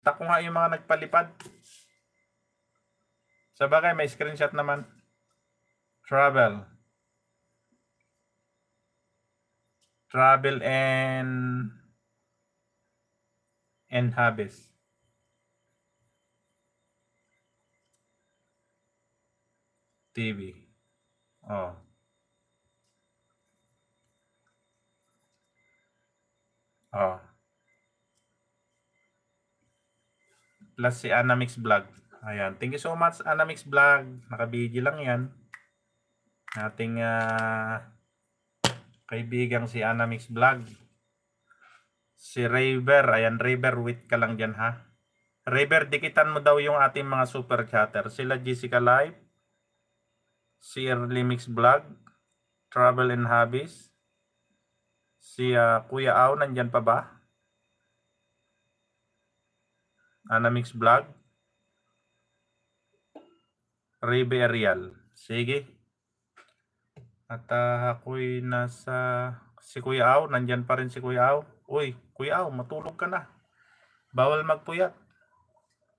Tako nga yung mga nagpalipad. Sa bagay, may screenshot naman. Travel and hobbies. TV. Oh. Oh. Plus si Anamix Vlog. Ayan. Thank you so much, Anamix Vlog. Nakabidyo lang yan. Ating kaibigang si Anamix Vlog. Si Raver. Ayan, Raver, wait ka lang dyan ha. Raver, dikitan mo daw yung ating mga super chatter. Sila Jessica Live, si Early Mix Vlog, Travel and Hobbies, si Kuya Au, nandyan pa ba? Anamix Vlog, Raver Arial. Sige. At ako'y nasa... Si Kuya Au, nandyan pa rin si Kuya Au. Uy, Kuya Au, matulog ka na. Bawal magpuyat.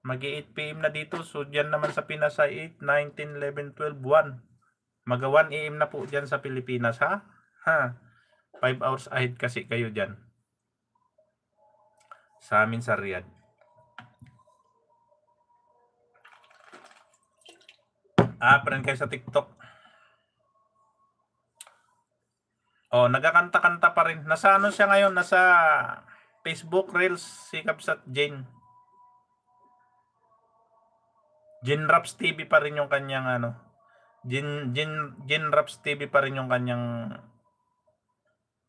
Mag-8 PM na dito. So, dyan naman sa Pinas ay 8, 19, 11, 12, 1. Mag 1 AM na po dyan sa Pilipinas, ha? Ha? 5 hours ahead kasi kayo dyan. Sa amin sa Riyadh. Friend kayo sa TikTok. Oh, nagkakanta-kanta pa rin. Nasa ano siya ngayon? Nasa Facebook Reels, si Kapsat Jane. Jin Raps TV pa rin yung kanyang ano. Jin Raps TV pa rin yung kanyang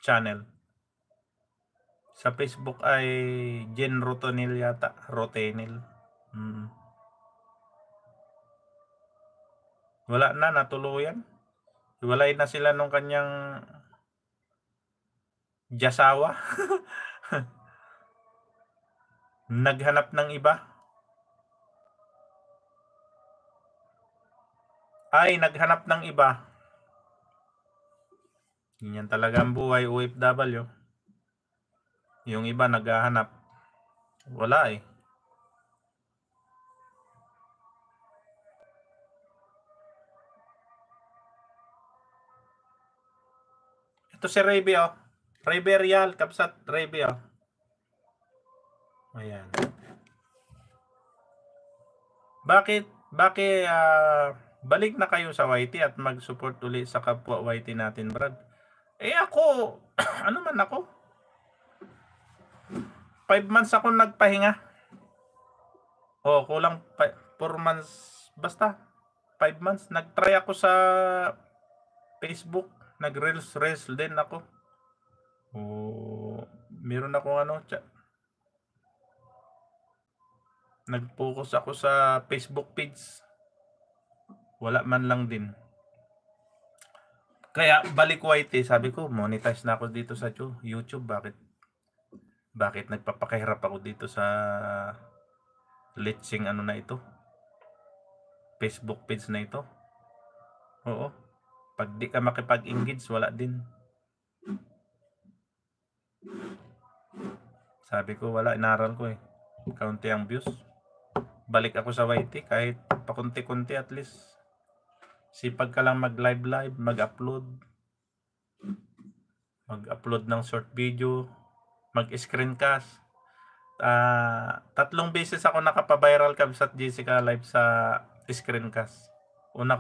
channel. Sa Facebook ay Jen Rotonil yata. Rotenil. Wala na, natuluyan. Hiwalay na sila nung kanyang jasawa. Naghanap ng iba. Ay, naghanap ng iba. Ganyan talaga ang buhay OFW. Yung iba naghahanap. Wala eh. Ito si Rebe oh. Rebe Real, Kapsat Rebe oh. Ayan. Bakit balik na kayo sa YT at mag-support uli sa kapwa YT natin, Brad? Ako, ano man ako? 5 months ako nagpahinga. Oh, kulang 4 months. Basta, 5 months. Nag-try ako sa Facebook. Nag-reels din ako. Oh, meron ako nag-focus ako sa Facebook page. Wala man lang din. Kaya balik YT, sabi ko, monetize na ako dito sa YouTube. Bakit nagpapakahirap ako dito sa litsing ano na ito? Facebook page na ito. Oo. Pag di ka makipag-engage, wala din. Sabi ko, wala, inaral ko eh. Kaunti ang views. Balik ako sa YT kahit pakunti-kunti at least. Sipag ka lang mag-live, mag-upload. Mag-upload ng short video, mag-screencast. 3 beses ako nakapa-viral Kapsat Jessica Live sa screencast. Una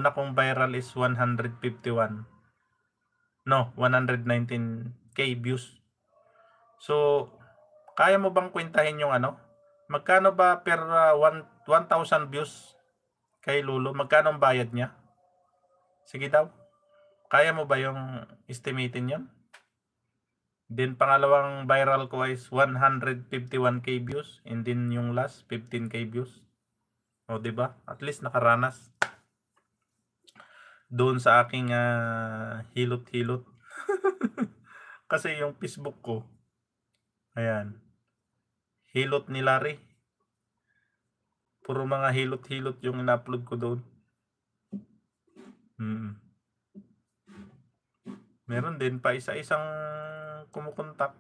kong viral is 151. No, 119k views. So, kaya mo bang kwentahin yung ano? Magkano ba per 1,000 views kay Lolo? Magkano ang bayad niya? Sige daw. Kaya mo ba yung estimating yun? Then pangalawang viral ko is 151k views. And then yung last 15k views. O diba? At least nakaranas. Doon sa aking hilot-hilot. Kasi yung Facebook ko, ayan, hilot ni Larry. Puro mga hilot-hilot yung in-upload ko doon. Meron din pa isa-isang kumukontak.